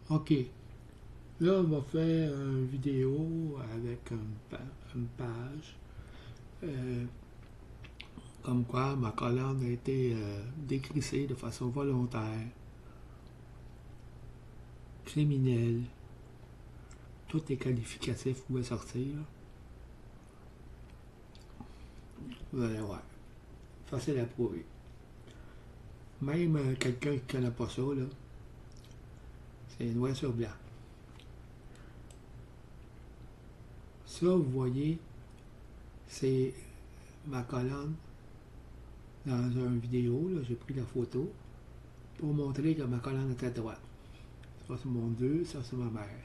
OK. Là, on va faire une vidéo avec une page. euh, comme quoi ma colonne a été décrissée de façon volontaire, criminelle. Tous les qualificatifs pouvaient sortir. Vous allez voir. Facile à prouver. Même quelqu'un qui ne connaît pas ça, là, c'est noir sur blanc. Ça, vous voyez, c'est ma colonne dans une vidéo. J'ai pris la photo pour montrer que ma colonne était droite. Ça, c'est mon Dieu, ça, c'est ma mère.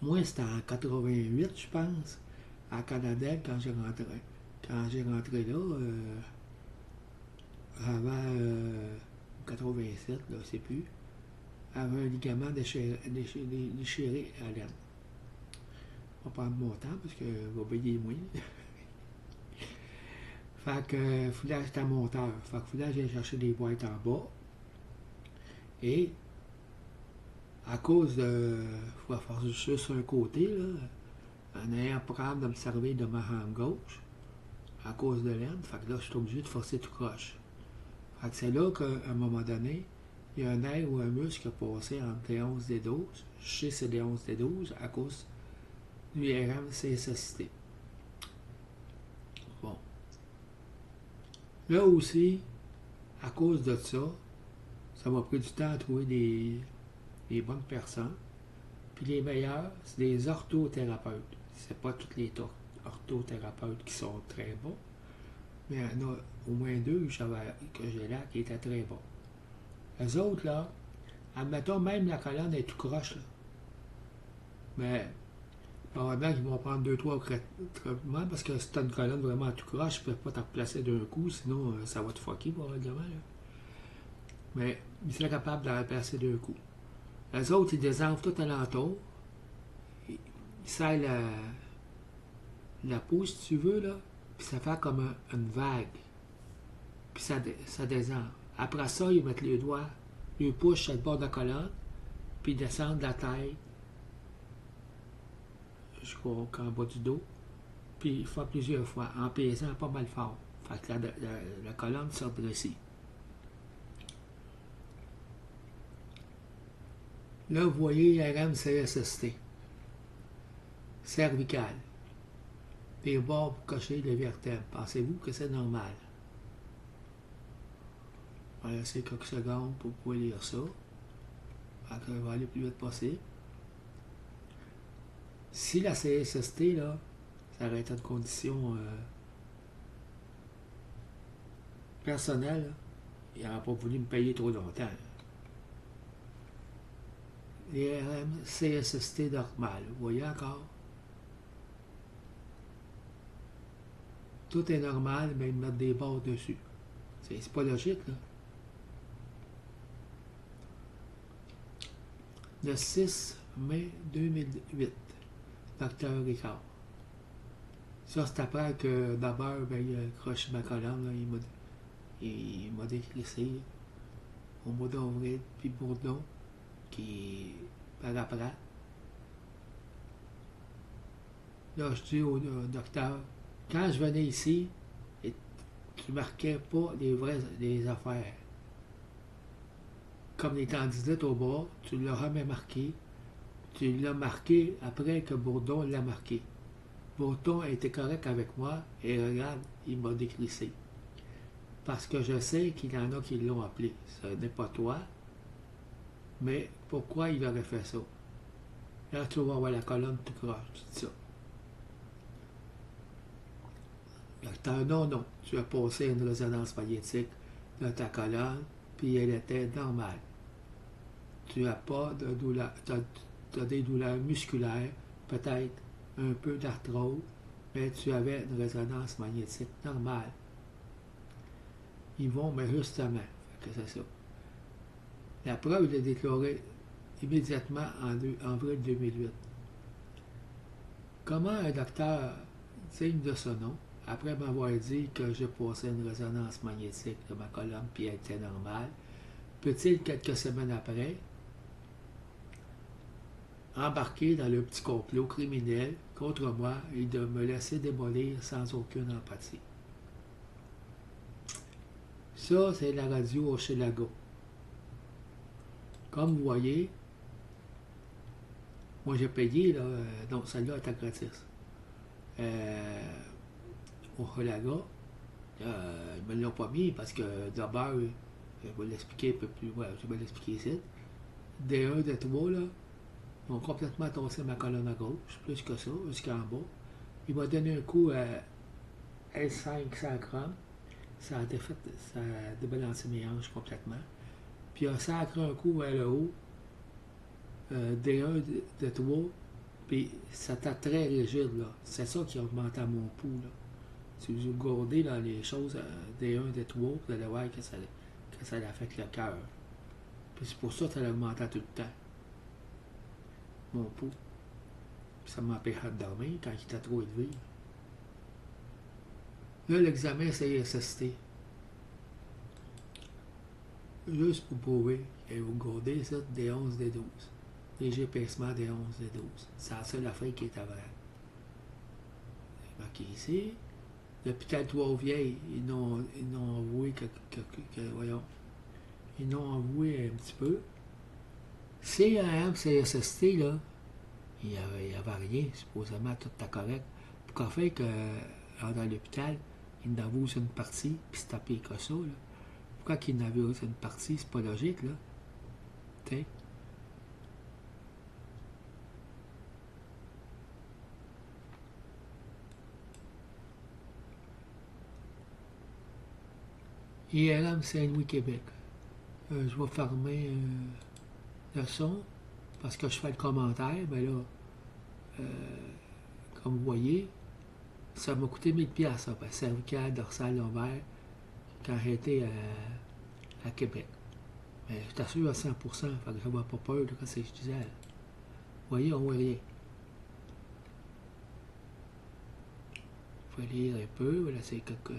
Moi, c'était en 88, je pense, à Canada, quand j'ai rentré. Quand j'ai rentré là, avant 87, là, c'est plus, avait un ligament déchiré à l'aine. On va prendre mon temps parce que va payer moins. Fait que fallait que j'étais monteur. Fait que fallait que j'aille chercher des boîtes en bas. Et à cause de. Il faut faire juste sur un côté, là, en ayant pas de me servir de ma jambe gauche, à cause de l'aine. Fait que là, je suis obligé de forcer tout croche. Fait que c'est là qu'à un moment donné, il y a un nerf ou un muscle qui a passé entre les 11 et 12. Je sais que c'est les 11 et 12 à cause du IRM CSST. Bon. Là aussi, à cause de ça, ça m'a pris du temps à trouver des bonnes personnes. Puis les meilleurs, c'est des orthothérapeutes. C'est pas tous les orthothérapeutes qui sont très bons, mais il y en a au moins deux que j'ai là qui étaient très bons. Les autres, là, admettons, même la colonne est tout croche, là. Mais probablement qu'ils vont prendre 2-3 traitements parce que si tu as une colonne vraiment tout croche, ils ne peuvent pas t'en replacer d'un coup, sinon ça va te fucker probablement. Là. Mais ils seraient capables de la replacer d'un coup. Les autres, ils désenflent tout alentour. Ils serrent la peau, si tu veux, là, puis ça fait comme une vague. Puis ça descend. Après ça, ils mettent les doigts, ils poussent sur le bord de la colonne, puis ils descendent de la tête jusqu'en bas du dos. Puis ils font plusieurs fois, en pesant pas mal fort. Fait que la colonne se redresse. Là, vous voyez RMCSST, cervical, les bords pour cocher les vertèbres. Pensez-vous que c'est normal? On va laisser quelques secondes pour pouvoir lire ça. Fait que va aller le plus vite possible. Si la CSST, là, ça aurait été une condition personnelle, il n'aurait pas voulu me payer trop longtemps. Les RMCSST normal, vous voyez encore? Tout est normal, mais ils mettent des barres dessus. C'est pas logique, là. Le 6 mai 2008, Dr. Ricard. Ça, c'est après que d'abord, il a accroché ma colonne, là, il m'a décrissé au mois d'avril, puis Bourdon, qui par après. Là, je dis au docteur, quand je venais ici, tu marquais pas les affaires. Comme les candidates au bas, tu l'as jamais marqué. Tu l'as marqué après que Bourdon l'a marqué. Bourdon a été correct avec moi et regarde, il m'a décrissé. Parce que je sais qu'il y en a qui l'ont appelé. Ce n'est pas toi, mais pourquoi il aurait fait ça? Là, tu vas voir la colonne tout croche, tu dis ça. Docteur, non, tu as passé une résonance magnétique de ta colonne, puis elle était normale. Tu n'as pas de douleur, tu as des douleurs musculaires, peut-être un peu d'arthrose, mais tu avais une résonance magnétique normale. Ils vont, mais justement, que c'est ça. La preuve est déclarée immédiatement en avril 2008. Comment un docteur digne de ce nom, après m'avoir dit que j'ai passé une résonance magnétique de ma colonne puis elle était normale, peut-il, quelques semaines après, embarquer dans le petit complot criminel contre moi et de me laisser démolir sans aucune empathie. Ça, c'est la radio Hochelaga. Comme vous voyez, moi j'ai payé, là, donc celle-là était gratis. Hochelaga, ils me l'ont pas mis parce que d'abord, je vais l'expliquer un peu plus, ouais, je vais l'expliquer ici. D1, D3, là, ils ont complètement tossé ma colonne à gauche, plus que ça, jusqu'en bas. Il m'a donné un coup à L5 100 grammes. Ça a défait, ça a débalancé mes hanches complètement. Puis il a sacré un coup vers le haut, D1, D3, puis ça était très rigide, là. C'est ça qui a augmenté mon pouls, là. Si vous regardez dans les choses D1, D3, vous allez voir que ça a fait le cœur. Puis c'est pour ça que ça a augmenté tout le temps, mon pouls. Puis ça m'empêchait de dormir quand il était trop élevé. Là, l'examen CSST. Juste pour prouver que vous regardez ça, D11, D12. Léger pincement D11, D12. C'est la seule affaire qui est à vrai. C'est marqué ici. L'hôpital Trois-Vieilles, ils n'ont avoué voyons, ils n'ont avoué un petit peu. CAM, CSST, là, il n'y avait rien, supposément tout était correct. Pourquoi fait que dans l'hôpital, ils n'avouent une partie, puis c'est tapé que ça, là. Pourquoi qu'ils n'avouent une partie, c'est pas logique, là. T'sais. IRM Saint-Louis, Québec. Je vais fermer le son parce que je fais le commentaire, mais là, comme vous voyez, ça m'a coûté 1000$, ça, cervical, dorsal, lombaire, quand j'étais à Québec. Mais je t'assure à 100%, fait que je n'avais pas peur de ce que je disais. Vous voyez, on voit rien. Il faut lire un peu, là, c'est quelques...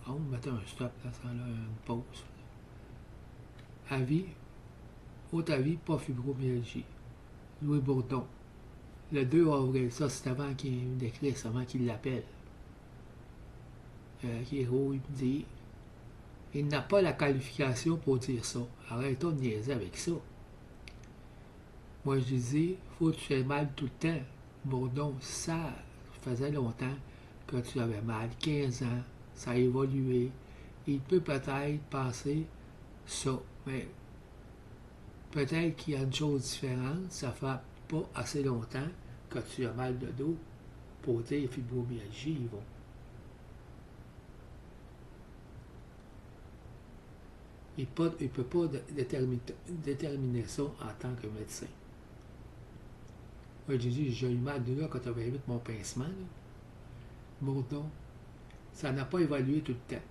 On mettait un stop, là, ça, là, une pause. Avis, autre avis, pas fibromyalgie. Louis Bourdon. Le 2 avril, ça c'est avant qu'il me décrisse, avant qu'il l'appelle. Hiro, il me dit, il n'a pas la qualification pour dire ça. Arrête-toi de niaiser avec ça. Moi je dis, faut que tu aies mal tout le temps. Bourdon, ça faisait longtemps que tu avais mal, 15 ans, ça a évolué. Il peut peut-être penser ça, mais peut-être qu'il y a une chose différente, ça fait pas assez longtemps que tu as mal de dos pour dire fibromyalgie, ils vont. Il ne peut pas déterminer ça en tant que médecin. Moi, j'ai dit, j'ai eu mal de là quand tu avais vu mon pincement. Bourdon, ça n'a pas évolué tout le temps.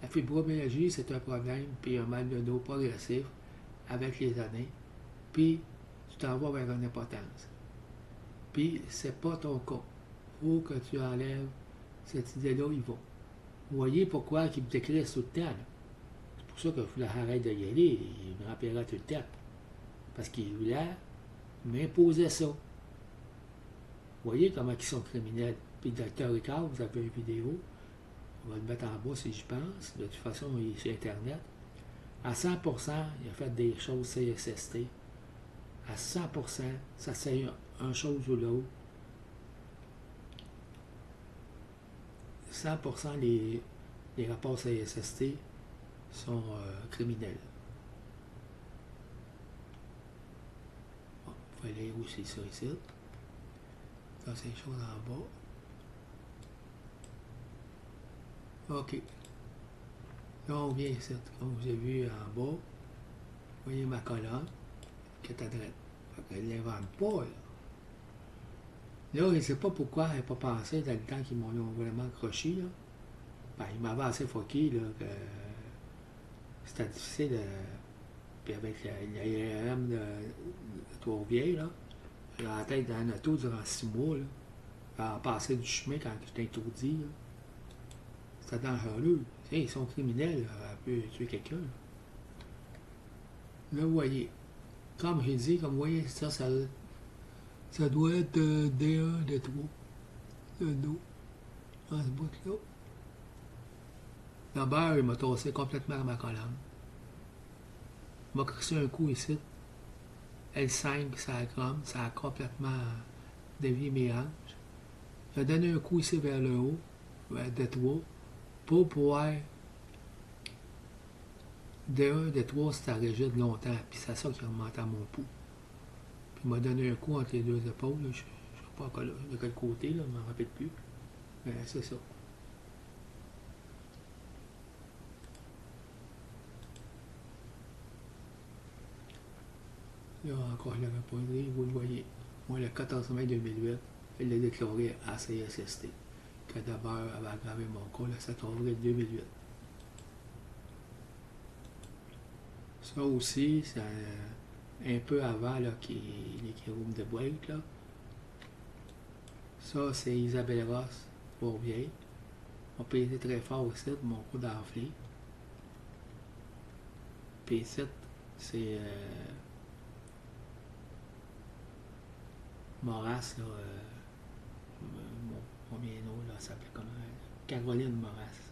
La fibromyalgie, c'est un problème, puis un mal de dos progressif avec les années, puis tu t'en vas vers une impotence. Puis c'est pas ton cas. Il faut que tu enlèves cette idée-là, ils vont. Vous voyez pourquoi ils me décrissent tout le temps. C'est pour ça que je voulais arrêter de y aller. Il me rappellera tout le temps. Parce qu'il voulait m'imposer ça. Vous voyez comment ils sont criminels. Puis le docteur Ricard, vous avez une vidéo. On va le mettre en bas si je pense. De toute façon, il est sur Internet. À 100%, il a fait des choses CSST. À 100%, ça c'est une chose ou l'autre. 100% les rapports CSST sont criminels. Bon, il faut aller aussi ça ici. Ça, c'est les choses en bas. OK. Là, on vient ici. Comme vous avez vu en bas, vous voyez ma colonne qui est à droite. Elle ne l'invente pas, là. Là, je ne sais pas pourquoi elle n'a pas pensé dans le temps qu'ils m'ont vraiment accroché, là. Ben, il m'avait assez foqué, là, que c'était difficile. Puis avec l'IRM de Trois-Vieilles, là, j'ai la tête dans un auto durant 6 mois, là, à passer du chemin quand j'étais étourdi, là. C'était dangereux. Ils sont criminels, là, elle peut tuer quelqu'un. Là, vous voyez. Comme j'ai dit, comme vous voyez, ça doit être D1, D3. Le dos. Dans ce bout-là. Le beurre, il m'a tossé complètement ma colonne. Il m'a crissé un coup ici. L5, ça a complètement dévié mes hanches. Il a donné un coup ici vers le haut, vers D3, pour pouvoir D1, D3, c'était rigide longtemps, puis c'est ça qui remontait à mon pouls. Puis il m'a donné un coup entre les deux épaules, je ne sais pas de quel côté, là, je ne m'en rappelle plus. Mais c'est ça. Là encore, je l'avais pas dit, vous le voyez. Moi, le 14 mai 2008, il l'a déclaré à CSST, que d'abord avait aggravé mon cas le 7 avril 2008. Ça aussi, c'est un peu avant là, les chirurgies de boîte. Là. Ça, c'est Isabelle Ross, Bourvieille. On peut être très fort aussi, mon coup d'enflé. Puis ici, c'est Moras, là, mon nom, là, s'appelait comment? Caroline Moras.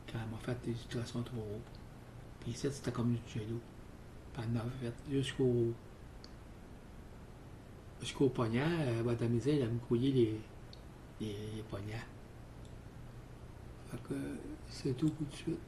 Quand elle m'a fait des situations trop haut. Puis ici, c'était comme du jello. Puis elle en a fait jusqu'au poignard. Madame Misère, elle a me couillé les poignards. Fait que c'est tout tout de suite.